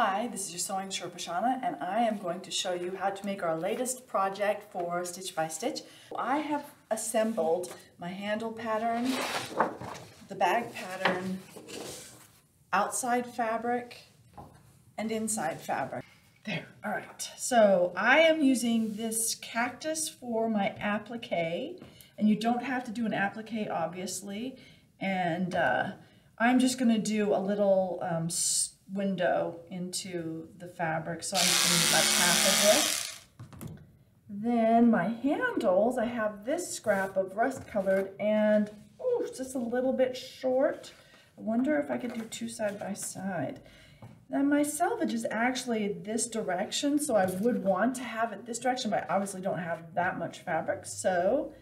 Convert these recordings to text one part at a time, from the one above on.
Hi, this is your Sewing Sherpa Shana, and I am going to show you how to make our latest project for Stitch by Stitch. I have assembled my handle pattern, the bag pattern, outside fabric, and inside fabric. There, all right. So I am using this cactus for my applique, and you don't have to do an applique, obviously. And I'm just going to do a little window into the fabric, so I'm just going to use like half of this. Then my handles, I have this scrap of rust colored, and oh, it's just a little bit short. I wonder if I could do two side by side. Now my selvage is actually this direction, so I would want to have it this direction, but I obviously don't have that much fabric, so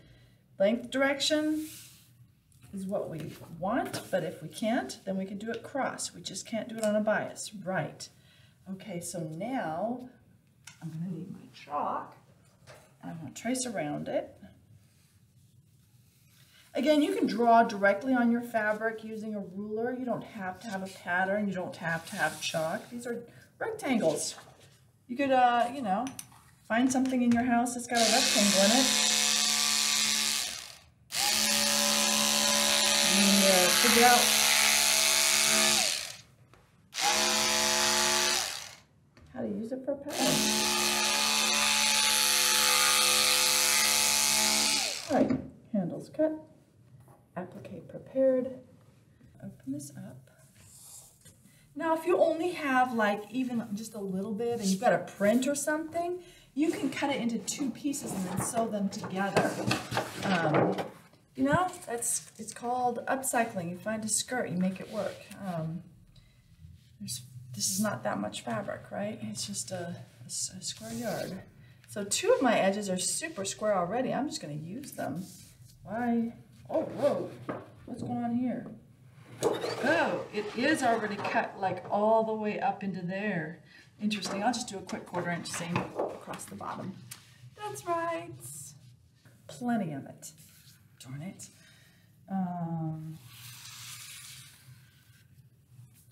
length direction is what we want, but if we can't, then we can do it cross. We just can't do it on a bias, right? Okay, so now I'm gonna need my chalk, and I'm gonna trace around it. Again, you can draw directly on your fabric using a ruler. You don't have to have a pattern. You don't have to have chalk. These are rectangles. You could, you know, find something in your house that's got a rectangle in it. And figure out how to use it for a pattern. All right, handles cut. Applique prepared. Open this up. Now, if you only have like even just a little bit and you've got a print or something, you can cut it into two pieces and then sew them together. You know, it's called upcycling. You find a skirt, you make it work. This is not that much fabric, right? It's just a square yard. So two of my edges are super square already. I'm just going to use them. Why? Oh, whoa, what's going on here? Oh, it is already cut like all the way up into there. Interesting, I'll just do a quick 1/4 inch seam across the bottom. That's right. Plenty of it. Darn it.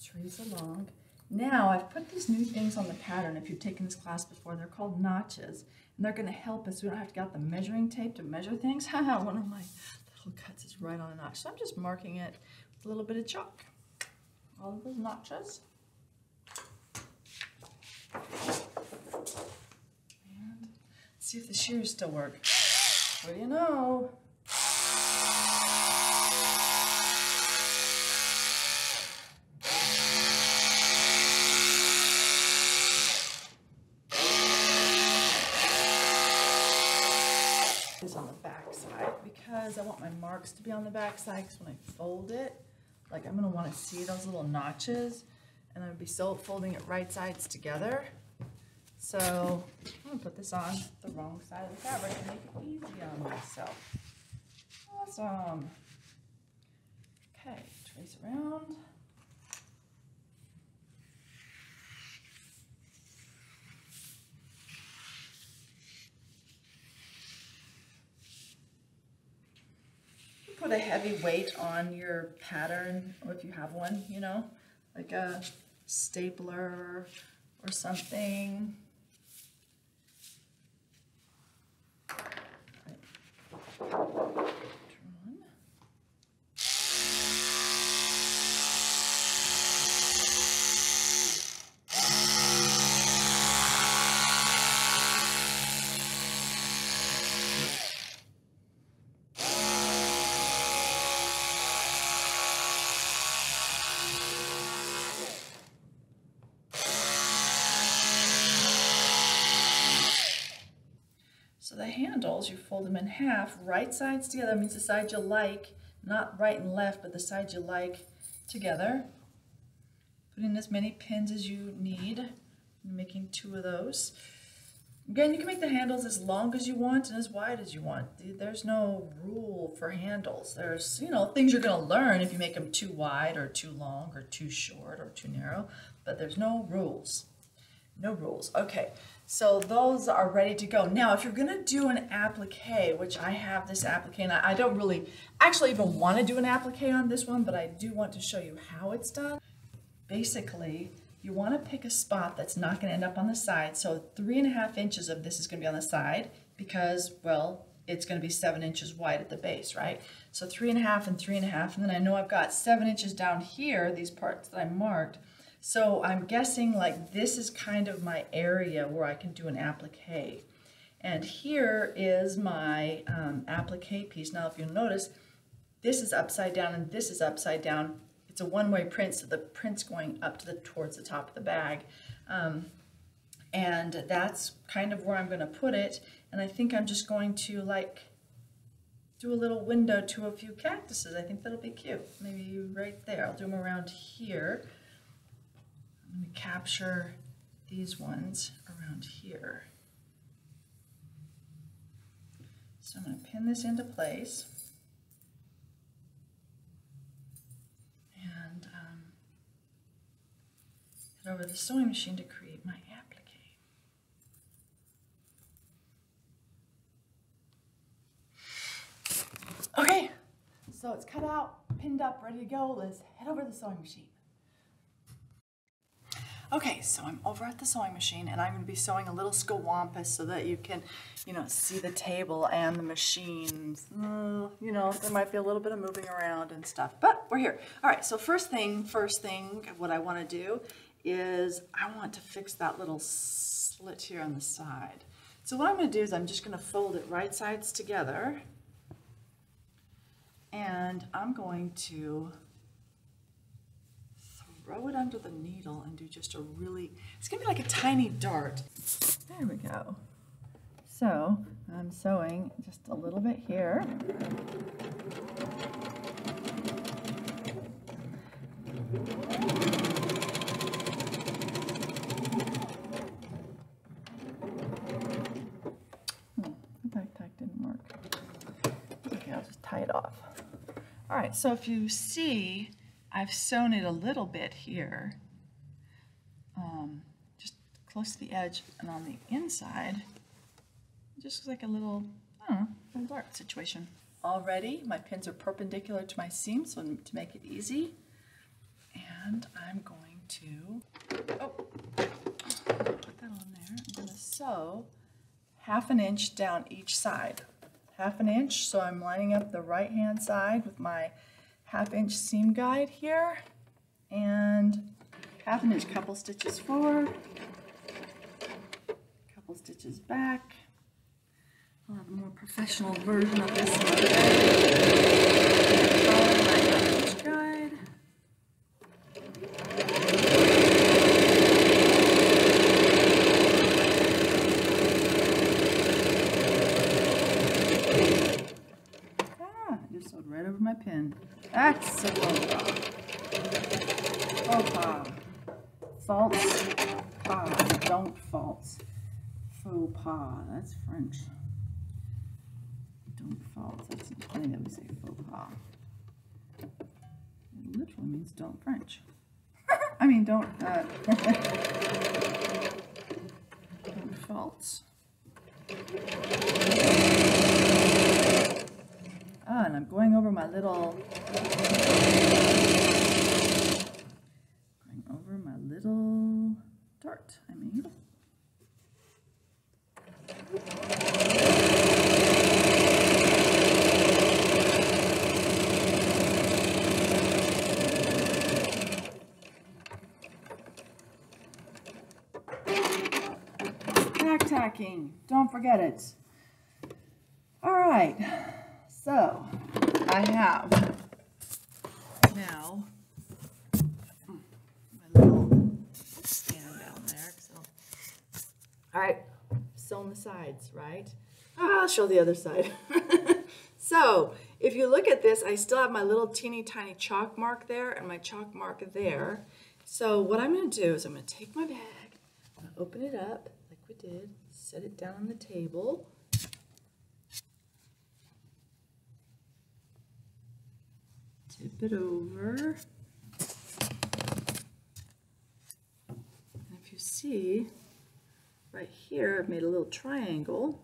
Trace along. Now, I've put these new things on the pattern. If you've taken this class before, they're called notches. And they're going to help us. We don't have to get out the measuring tape to measure things. Haha, one of my little cuts is right on a notch. So I'm just marking it with a little bit of chalk. All of those notches. And let's see if the shears still work. What do you know? On the back side because I want my marks to be on the back side, because when I fold it, like I'm going to want to see those little notches, and I'm going to be folding it right sides together. So I'm going to put this on the wrong side of the fabric and make it easy on myself. Awesome. Okay, trace around. Put a heavy weight on your pattern, or if you have one, you know, like a stapler or something. So the handles, you fold them in half, right sides together. That means the side you like, not right and left, but the side you like together. Put in as many pins as you need. I'm making 2 of those. Again, you can make the handles as long as you want and as wide as you want. There's no rule for handles. There's, you know, things you're going to learn if you make them too wide or too long or too short or too narrow, but there's no rules. No rules. Okay, so those are ready to go. Now, if you're going to do an applique, which I have this applique, and I don't really actually even want to do an applique on this one, but I do want to show you how it's done. Basically, you want to pick a spot that's not going to end up on the side. So 3.5 inches of this is going to be on the side because, well, it's going to be 7 inches wide at the base, right? So 3.5 and 3.5, and then I know I've got 7 inches down here, these parts that I marked. So I'm guessing like this is kind of my area where I can do an applique. And here is my applique piece. Now if you'll notice, this is upside down and this is upside down. It's a one-way print, so the print's going up to towards the top of the bag. And that's kind of where I'm going to put it. And I think I'm just going to like do a little window to a few cactuses. I think that'll be cute. Maybe right there. I'll do them around here. I'm going to capture these ones around here. So I'm going to pin this into place. And head over to the sewing machine to create my applique. Okay, so it's cut out, pinned up, ready to go. Let's head over to the sewing machine. Okay, so I'm over at the sewing machine and I'm going to be sewing a little scawampus so that you can, see the table and the machines. There might be a little bit of moving around and stuff, but we're here. All right, so first thing, what I want to do is I want to fix that little slit here on the side. So what I'm going to do is I'm just going to fold it right sides together. And I'm going to throw it under the needle and do just a really, it's going to be like a tiny dart. There we go. So I'm sewing just a little bit here. The back tack didn't work. Okay, I'll just tie it off. All right, so if you see, I've sewn it a little bit here, just close to the edge, and on the inside, it just looks like a little, little dart situation. Already, my pins are perpendicular to my seam, so to make it easy, and I'm going to, put that on there. I'm going to sew 1/2 inch down each side. 1/2 inch, so I'm lining up the right hand side with my 1/2 inch seam guide here, and 1/2 inch, couple stitches forward, couple stitches back. I'll have a more professional version of this one. Follow my 1/2 inch guide. Right over my pin. That's a faux pas. False pas. Don't false. Faux pas. That's French. Don't false. That's funny that we say faux pas. It literally means don't French. I mean, don't false. And I'm going over my little dart I made. Back tacking, don't forget it. All right. So, I have now my little stand down there. All right, sewn the sides, right? I'll show the other side. So, if you look at this, I still have my little teeny tiny chalk mark there and my chalk mark there. So, what I'm going to do is I'm going to take my bag, I'm going to open it up like we did, set it down on the table. Tip it over, and if you see right here, I've made a little triangle,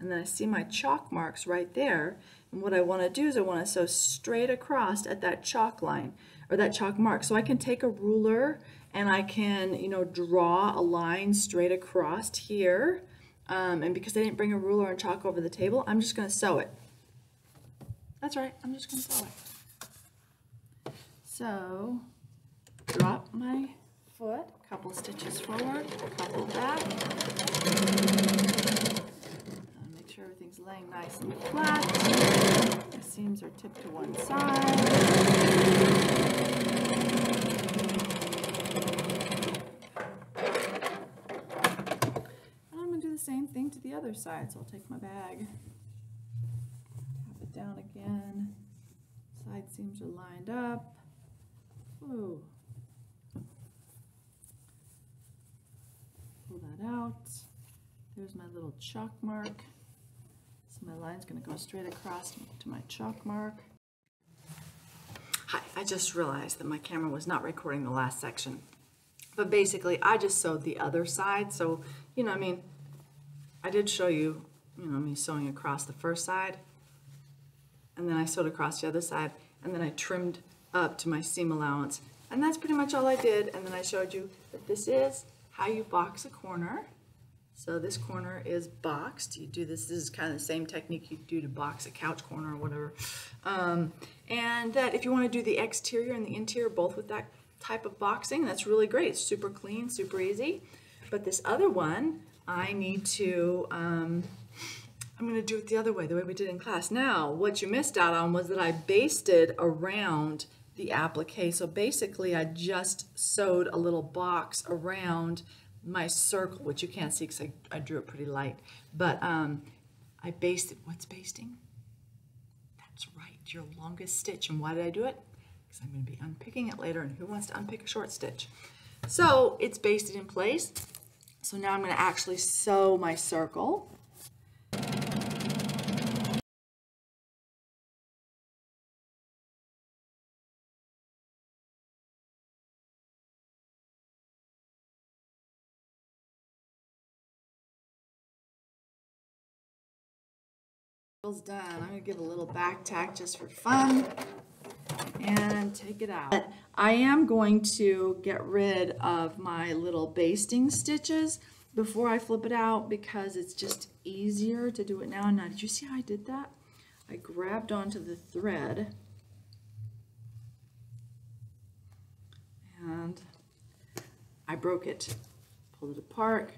and then I see my chalk marks right there. And what I want to do is I want to sew straight across at that chalk line, or that chalk mark. So I can take a ruler and I can, you know, draw a line straight across here. And because I didn't bring a ruler and chalk over the table, I'm just going to sew it. That's right, I'm just going to sew it. So, drop my foot, a couple stitches forward, a couple back. Make sure everything's laying nice and flat. The seams are tipped to one side. And I'm going to do the same thing to the other side. So I'll take my bag, tap it down again. Side seams are lined up. Ooh. Pull that out. There's my little chalk mark. So my line's going to go straight across to my chalk mark. Hi, I just realized that my camera was not recording the last section. But basically, I just sewed the other side. So, you know, I mean, I did show you, you know, me sewing across the first side. And then I sewed across the other side. And then I trimmed up to my seam allowance. And that's pretty much all I did. And then I showed you that this is how you box a corner. So this corner is boxed. You do this is kind of the same technique you do to box a couch corner or whatever. And that if you want to do the exterior and the interior both with that type of boxing, that's really great. It's super clean, super easy. But this other one, I need to, I'm going to do it the other way, the way we did in class. Now, what you missed out on was that I basted around the applique. So basically, I just sewed a little box around my circle, which you can't see because I drew it pretty light. But I basted. What's basting? That's right, your longest stitch. And why did I do it? Because I'm going to be unpicking it later, and who wants to unpick a short stitch? So it's basted in place. So now I'm going to actually sew my circle. Done. I'm going to give a little back tack just for fun and take it out. But I am going to get rid of my little basting stitches before I flip it out because it's just easier to do it now. Now, did you see how I did that? I grabbed onto the thread and I broke it, pulled it apart,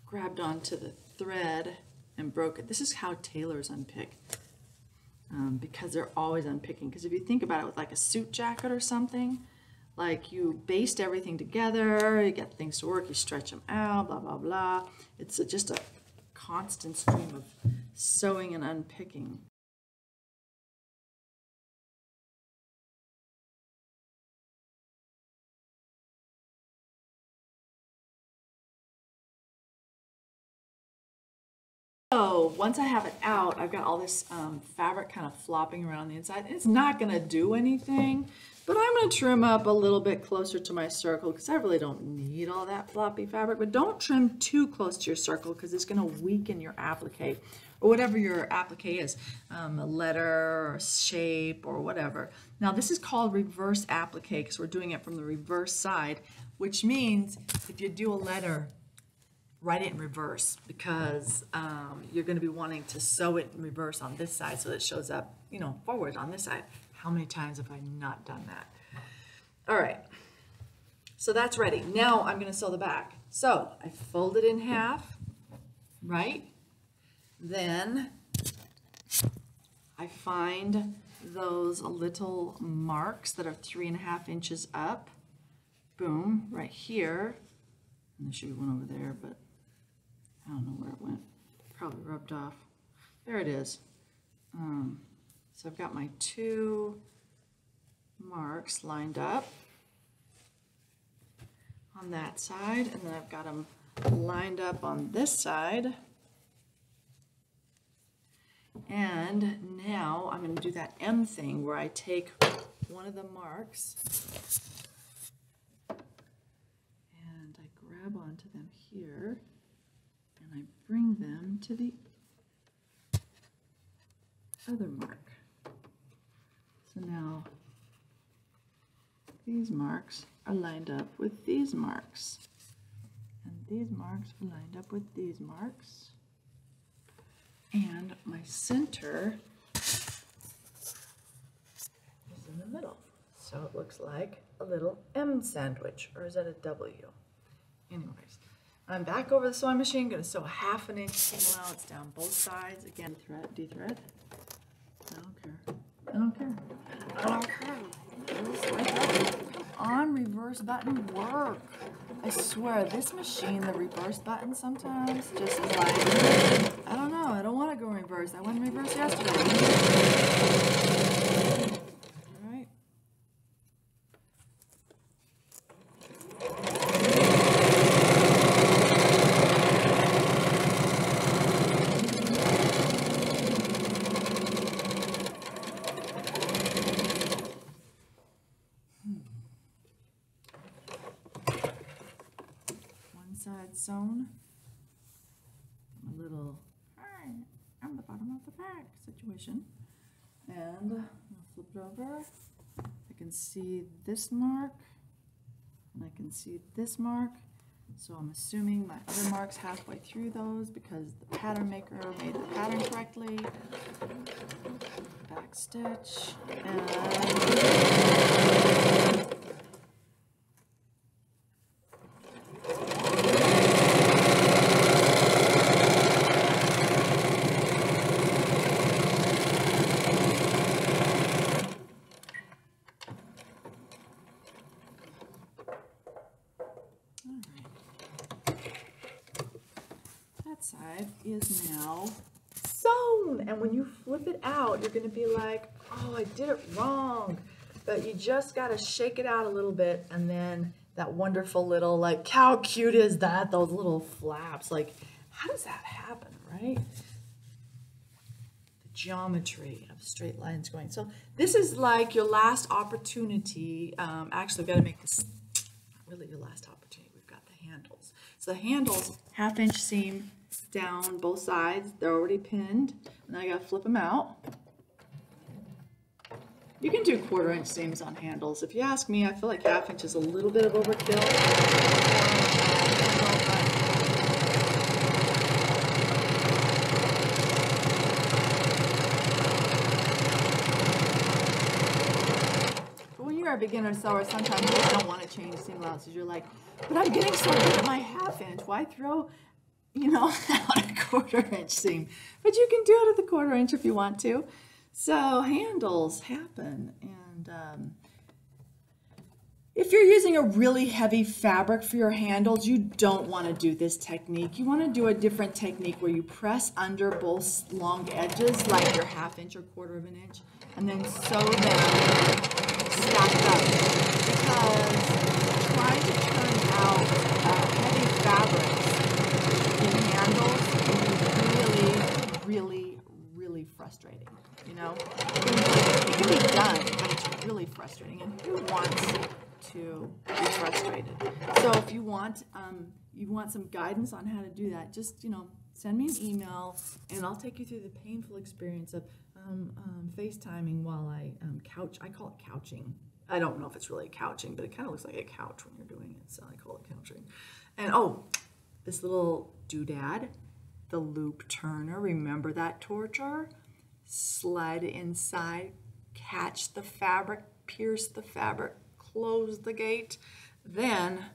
grabbed onto the thread and broke it. This is how tailors unpick because they're always unpicking. Because if you think about it with like a suit jacket or something, like you baste everything together, you get things to work, you stretch them out, blah, blah, blah. It's just a constant stream of sewing and unpicking. So once I have it out, I've got all this fabric kind of flopping around the inside. It's not going to do anything, but I'm going to trim up a little bit closer to my circle because I really don't need all that floppy fabric. But don't trim too close to your circle because it's going to weaken your applique or whatever your applique is, a letter or shape or whatever. Now this is called reverse applique because we're doing it from the reverse side, which means if you do a letter, write it in reverse because you're going to be wanting to sew it in reverse on this side so that it shows up, you know, forward on this side. How many times have I not done that? All right, so that's ready. Now I'm going to sew the back. So I fold it in half, right? Then I find those little marks that are 3.5 inches up. Boom, right here. And there should be one over there, but I don't know where it went. Probably rubbed off. There it is. So I've got my 2 marks lined up on that side, and then I've got them lined up on this side. And now I'm going to do that M thing where I take one of the marks and I grab onto them here and I bring them to the other mark. So now these marks are lined up with these marks. And these marks are lined up with these marks. And my center is in the middle. So it looks like a little M sandwich, or is that a W? Anyways, I'm back over the sewing machine, gonna sew a 1/2 inch seam allowance down both sides. Again, thread, de-thread. I don't care. I don't care. I don't care. Come on, reverse button, work. I swear, this machine, the reverse button sometimes just is like, I don't know, I don't want to go in reverse. I went in reverse yesterday. All right. Side sewn, a little hi, I'm the bottom of the bag situation, and I'll flip it over. I can see this mark, and I can see this mark, so I'm assuming my other mark's halfway through those because the pattern maker made the pattern correctly. Back stitch, and side is now sewn, and when you flip it out, you're going to be like, oh, I did it wrong, but you just got to shake it out a little bit, and then that wonderful little, like, how cute is that, those little flaps, like, how does that happen, right? The geometry of straight lines going. So this is like your last opportunity. Actually, we've got to make this not really your last opportunity. We've got the handles. So the handles, 1/2 inch seam down both sides. They're already pinned. And then I got to flip them out. You can do 1/4 inch seams on handles. If you ask me, I feel like 1/2 inch is a little bit of overkill. But when you're a beginner sewer, sometimes you just don't want to change seam allowances. You're like, but I'm getting so good at my 1/2 inch. Why throw, you know, out a 1/4 inch seam? But you can do it at the 1/4 inch if you want to. So handles happen, and if you're using a really heavy fabric for your handles, you don't want to do this technique. You want to do a different technique where you press under both long edges, like your 1/2 inch or 1/4 inch, and then sew them stacked up. Because trying to turn out heavy fabrics in handles can be really frustrating. You know, it can be done, but it's really frustrating. And who wants to be frustrated? So if you want some guidance on how to do that, just, you know, send me an email, and I'll take you through the painful experience of FaceTiming while I couch. I call it couching. I don't know if it's really couching, but it kind of looks like a couch when you're doing it, so I call it couching. And oh, this little doodad, the loop turner. Remember that torture? Slide inside, catch the fabric, pierce the fabric, close the gate. Then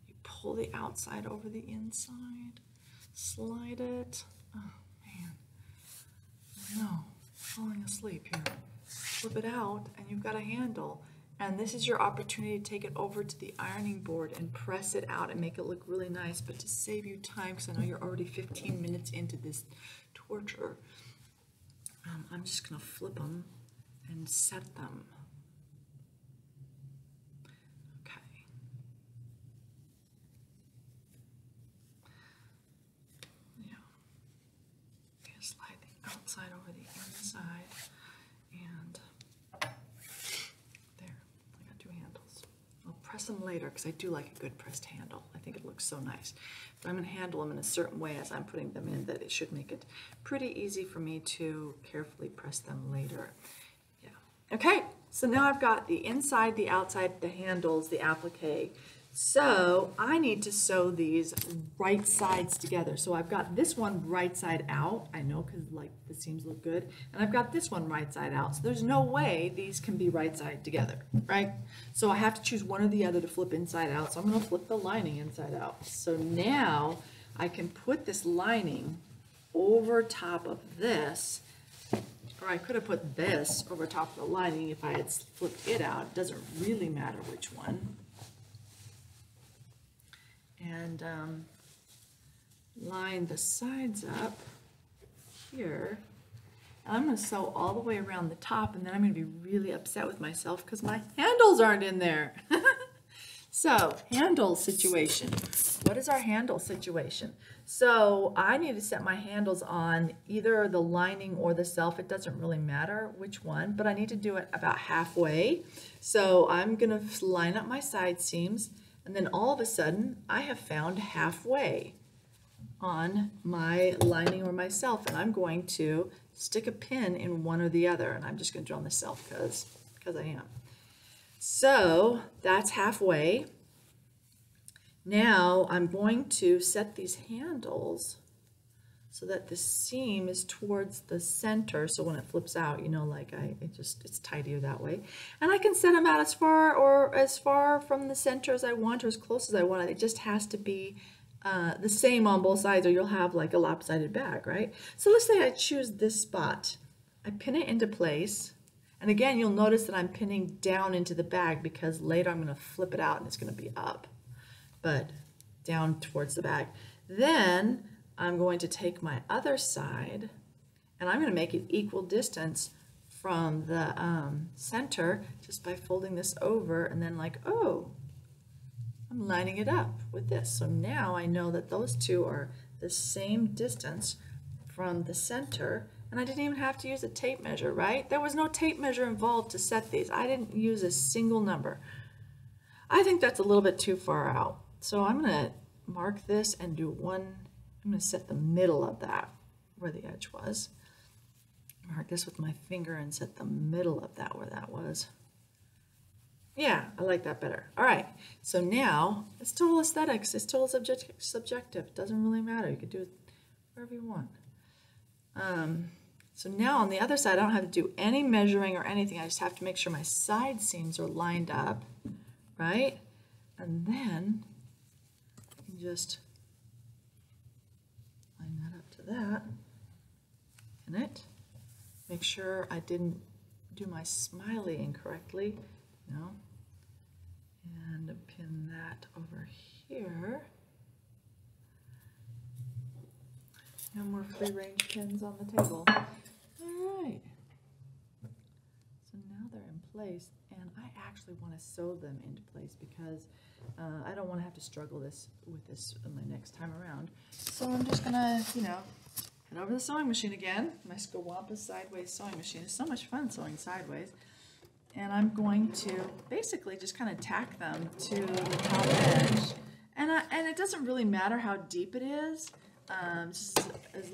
you pull the outside over the inside, slide it. Oh man, I know, falling asleep here. Flip it out, and you've got a handle. And this is your opportunity to take it over to the ironing board and press it out and make it look really nice. But to save you time, because I know you're already 15 minutes into this torture, I'm just going to flip them and set them. Okay. Yeah. I'm going to slide the outside over the inside, and there. I got 2 handles. I'll press them later because I do like a good pressed handle. I think it looks so nice. But I'm going to handle them in a certain way as I'm putting them in that it should make it pretty easy for me to carefully press them later. Yeah. Okay, so now I've got the inside, the outside, the handles, the applique. So I need to sew these right sides together. So I've got this one right side out. I know because like the seams look good. And I've got this one right side out. So there's no way these can be right side together, right? So I have to choose one or the other to flip inside out. So I'm going to flip the lining inside out. So now I can put this lining over top of this, or I could have put this over top of the lining if I had flipped it out. It doesn't really matter which one. And line the sides up here. And I'm going to sew all the way around the top, and then I'm going to be really upset with myself because my handles aren't in there. So, handle situation. What is our handle situation? So, I need to set my handles on either the lining or the self. It doesn't really matter which one, but I need to do it about halfway. So, I'm going to line up my side seams. And then all of a sudden, I have found halfway on my lining or my self, and I'm going to stick a pin in one or the other, and I'm just going to draw on the self because I am. So that's halfway. Now I'm going to set these handles so that the seam is towards the center, so when it flips out, you know, like it's tidier that way. And I can set them out as far from the center as I want, or as close as I want. It just has to be the same on both sides, or you'll have like a lopsided bag, right? So let's say I choose this spot. I pin it into place, and again, you'll notice that I'm pinning down into the bag because later I'm going to flip it out and it's going to be up, but down towards the bag. Then I'm going to take my other side and I'm going to make it equal distance from the center just by folding this over, and then like, oh, I'm lining it up with this. So now I know that those two are the same distance from the center, and I didn't even have to use a tape measure, right? There was no tape measure involved to set these. I didn't use a single number. I think that's a little bit too far out. So I'm going to mark this and do one. I'm going to set the middle of that where the edge was. Mark this with my finger and set the middle of that where that was. Yeah, I like that better. All right, so now it's total aesthetics. It's total subjective. It doesn't really matter. You can do it wherever you want. So now on the other side, I don't have to do any measuring or anything. I just have to make sure my side seams are lined up, right? And then I can just line that up to that. Pin it. Make sure I didn't do my smiley incorrectly. No. And pin that over here. No more free range pins on the table. All right. So now they're in place, and I actually want to sew them into place because I don't want to have to struggle with this my next time around. So I'm just gonna, head over to the sewing machine again. My Skawampa sideways sewing machine is so much fun sewing sideways. And I'm going to basically just kind of tack them to the top edge. And it doesn't really matter how deep it is, as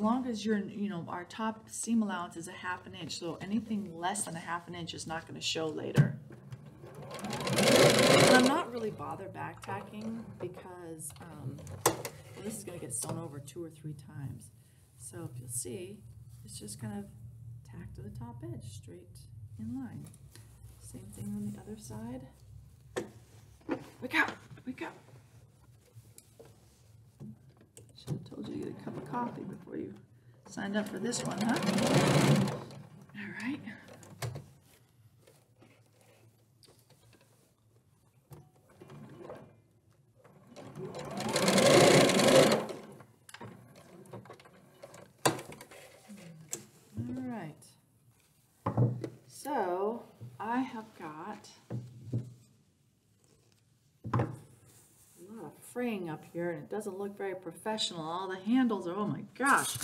long as our top seam allowance is a 1/2 inch. So anything less than a 1/2 inch is not going to show later. And I'm not really bothered back tacking because this is going to get sewn over 2 or 3 times. So if you'll see, it's just kind of tacked to the top edge, straight in line. Same thing on the other side. Wake up! Wake up! Should have told you to get a cup of coffee before you signed up for this one, huh? All right. All right. So I have got a lot of fraying up here, and it doesn't look very professional. All the handles are, oh my gosh.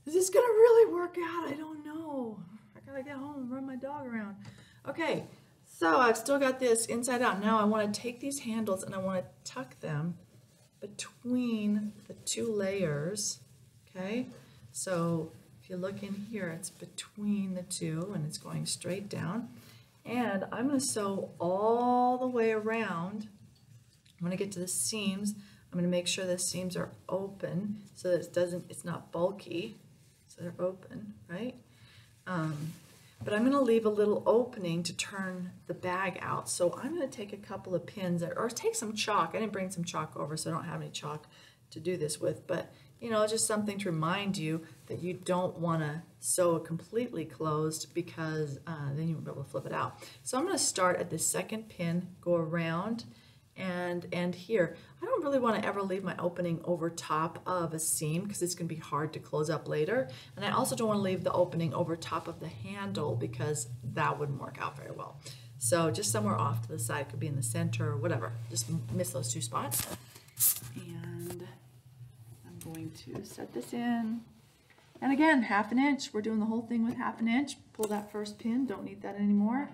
Is this gonna really work out? I don't know. I gotta get home and run my dog around. Okay, So I've still got this inside out. Now I want to take these handles and I want to tuck them between the two layers, okay? So if you look in here, it's between the two and it's going straight down. And I'm going to sew all the way around. I'm going to get to the seams. I'm going to make sure the seams are open so that it's not bulky. So they're open, right? But I'm going to leave a little opening to turn the bag out. So I'm going to take a couple of pins or take some chalk. I didn't bring some chalk over, so I don't have any chalk to do this with. But, you know, just something to remind you that you don't want to sew it completely closed because then you won't be able to flip it out. So I'm going to start at the second pin, go around, and end here. I don't really want to ever leave my opening over top of a seam because it's going to be hard to close up later. And I also don't want to leave the opening over top of the handle because that wouldn't work out very well. So just somewhere off to the side, could be in the center or whatever. Just miss those two spots. And I'm going to set this in. And again, 1/2 inch. We're doing the whole thing with 1/2 inch. Pull that first pin, don't need that anymore.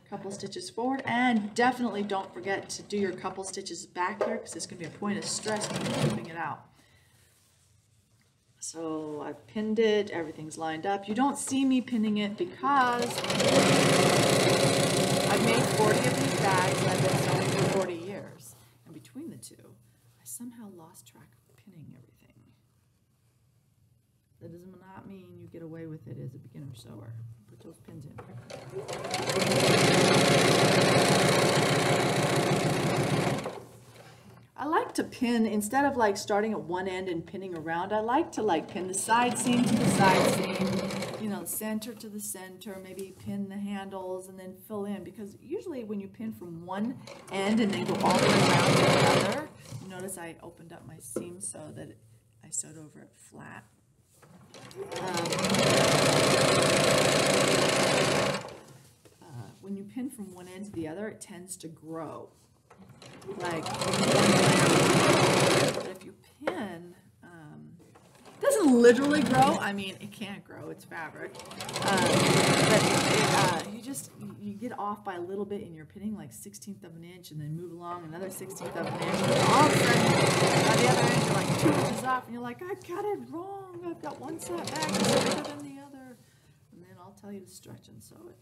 Couple stitches forward, and definitely don't forget to do your couple stitches back here because it's going to be a point of stress when you're flipping it out. So I've pinned it, everything's lined up. You don't see me pinning it because I've made 40 of these bags and I've been sewing for 40 years. And between the two, I somehow lost track of pinning everything. That does not mean you get away with it as a beginner sewer. Put those pins in. I like to pin, instead of like starting at one end and pinning around, I like to like pin the side seam to the side seam, you know, center to the center, maybe pin the handles and then fill in, because usually when you pin from one end and then go all the way around to the other, you notice I opened up my seam so that I sewed over it flat. When you pin from one end to the other, it tends to grow. Like, but if you pin, it doesn't literally grow. I mean, it can't grow. It's fabric. But you get off by a little bit in your pinning, like 1/16 of an inch, and then move along another 1/16 of an inch. And all of a sudden, by the other end, you're like 2 inches off, and you're like, I got it wrong. I've got one set back bigger than the other. And then I'll tell you to stretch and sew it.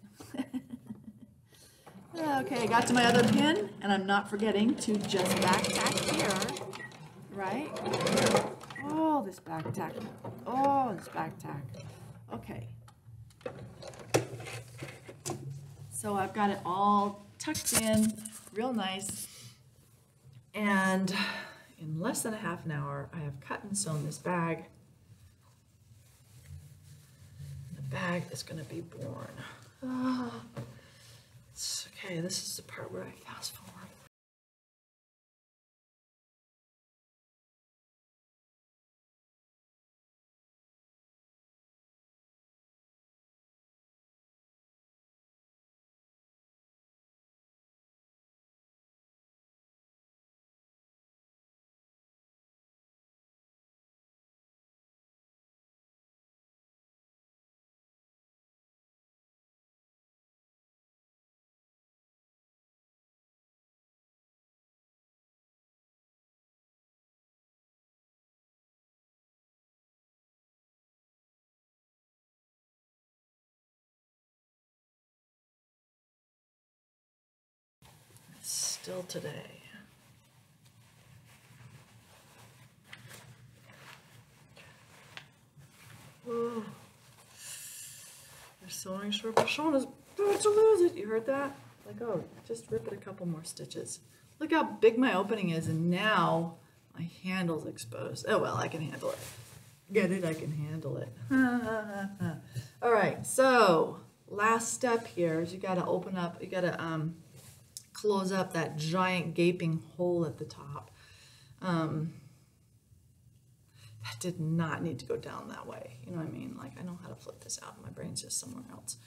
Okay, I got to my other pin, and I'm not forgetting to just back tack here, right? Oh, this back tack. Oh, this back tack. Okay. So I've got it all tucked in, real nice. And in less than a half an hour, I have cut and sewn this bag. The bag is going to be born. Oh. Okay, this is the part where I fast forward. Still today. Oh, they're sewing short. Shauna's about to lose it. You heard that? Like, oh, just rip it a couple more stitches. Look how big my opening is, and now my handle's exposed. Oh well, I can handle it. Get it? I can handle it. All right. So last step here is you got to open up. You got to close up that giant gaping hole at the top. That did not need to go down that way. You know what I mean? Like, I know how to flip this out. My brain's just somewhere else.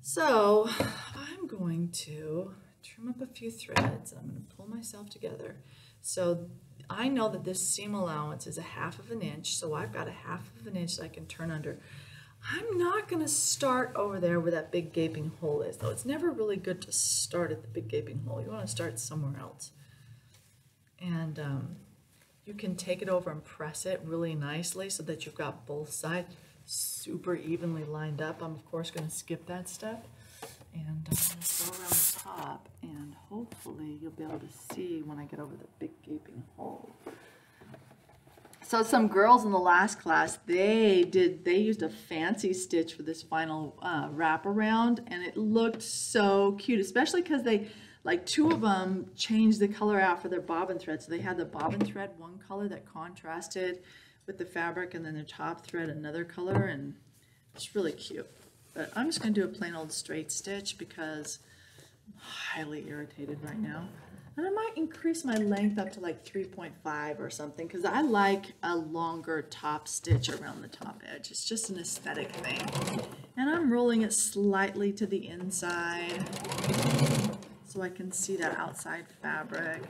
So I'm going to trim up a few threads. I'm going to pull myself together. So I know that this seam allowance is 1/2 of an inch. So I've got 1/2 of an inch that I can turn under. I'm not going to start over there where that big gaping hole is, though. It's never really good to start at the big gaping hole. You want to start somewhere else. And you can take it over and press it really nicely so that you've got both sides super evenly lined up. I'm, of course, going to skip that step. And I'm going to go around the top, and hopefully you'll be able to see when I get over the big gaping hole. So some girls in the last class, they used a fancy stitch for this final wraparound, and it looked so cute, especially because they, like, two of them changed the color out for their bobbin thread. So they had the bobbin thread one color that contrasted with the fabric, and then the top thread another color, and it's really cute. But I'm just going to do a plain old straight stitch because I'm highly irritated right now. And I might increase my length up to like 3.5 or something because I like a longer top stitch around the top edge. It's just an aesthetic thing. And I'm rolling it slightly to the inside so I can see that outside fabric.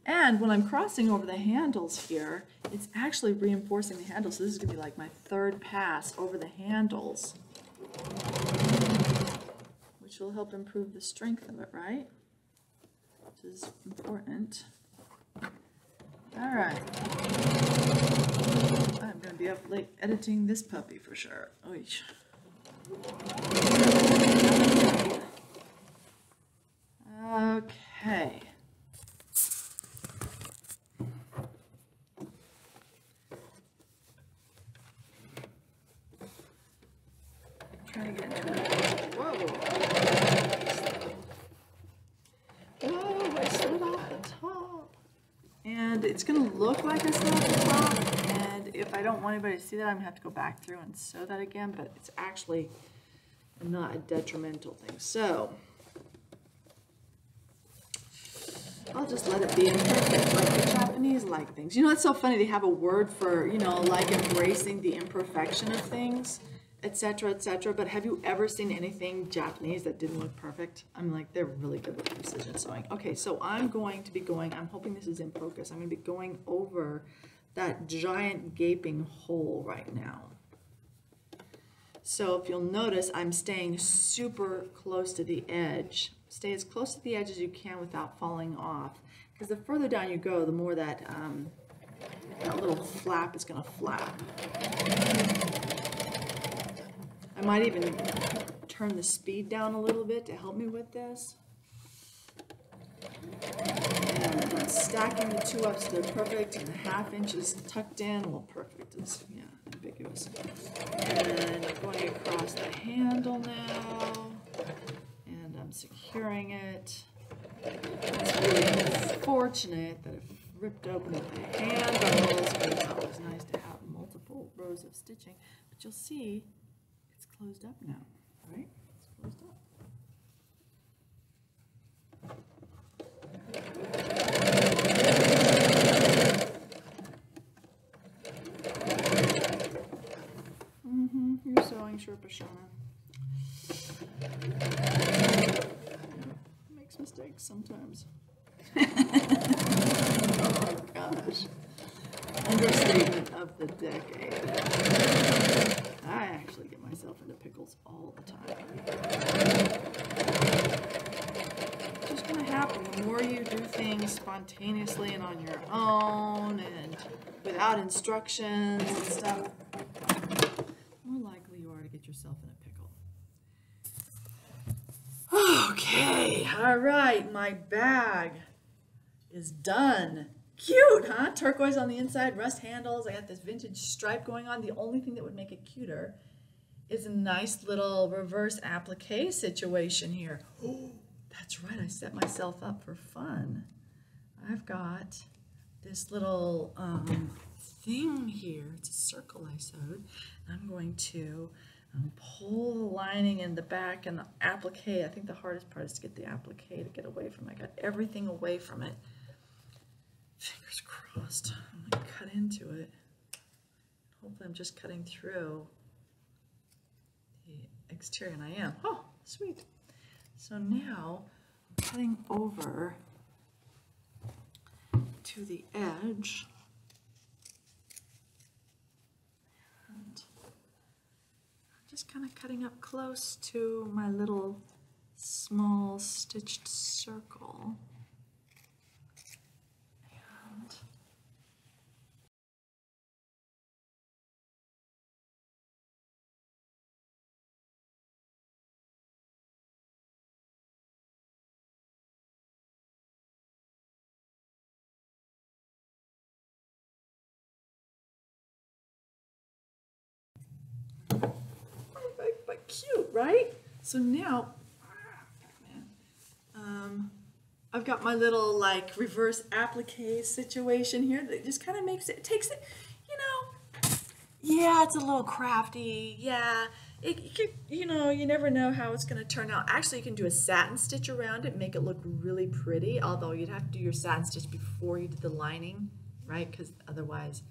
And when I'm crossing over the handles here, it's actually reinforcing the handles. So this is going to be like my third pass over the handles, which will help improve the strength of it, right? Which is important. All right. I'm going to be up late editing this puppy for sure. Oy. Okay. Trying to get into it. Whoa. Whoa, I slid off the top. And it's going to look like I slid off the top. And if I don't want anybody to see that, I'm going to have to go back through and sew that again. But it's actually not a detrimental thing. So I'll just let it be imperfect, like the Japanese like things. You know, it's so funny they have a word for, you know, like embracing the imperfection of things, etc., etc. But have you ever seen anything Japanese that didn't look perfect? I'm like, they're really good with precision sewing. Okay, so I'm going to be going, I'm hoping this is in focus, I'm going to be going over that giant gaping hole right now. So if you'll notice, I'm staying super close to the edge. Stay as close to the edge as you can without falling off, because the further down you go, the more that, that little flap is going to flap. I might even turn the speed down a little bit to help me with this. And I'm stacking the two up so they're perfect, and the 1/2 inch is tucked in. Well, perfect is, yeah, ambiguous. And I'm going across the handle now, and I'm securing it. It's really unfortunate that it ripped open at the handles, but it's always nice to have multiple rows of stitching. But you'll see it's closed up now, right? It's closed up. You're sewing Sherpa Shauna. Makes mistakes sometimes. Oh my gosh. Understatement of the decade. I actually get myself into pickles all the time. It's just going to happen. The more you do things spontaneously and on your own and without instructions and stuff, the more likely you are to get yourself in a pickle. Okay, all right, my bag is done. Cute, huh? Turquoise on the inside, rust handles. I got this vintage stripe going on. The only thing that would make it cuter is a nice little reverse applique situation here. Oh, that's right, I set myself up for fun. I've got this little thing here. It's a circle I sewed. I'm going to pull the lining in the back and the applique. I think the hardest part is to get the applique to get away from it. I got everything away from it. Fingers crossed. I'm going to cut into it. Hopefully I'm just cutting through the exterior, and I am. Oh, sweet. So now I'm cutting over to the edge. And kind of cutting up close to my little small stitched circle. And but cute, right? So now, I've got my little like reverse applique situation here that just kind of makes it, takes it, you know, yeah, it's a little crafty, yeah. You know, you never know how it's going to turn out. Actually, you can do a satin stitch around it, make it look really pretty, although you'd have to do your satin stitch before you did the lining, right? Because otherwise,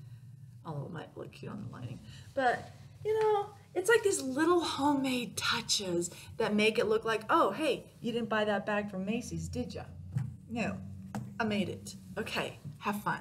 although it might look cute on the lining. But, you know, it's like these little homemade touches that make it look like, oh, hey, you didn't buy that bag from Macy's, did you? No, I made it. Okay, have fun.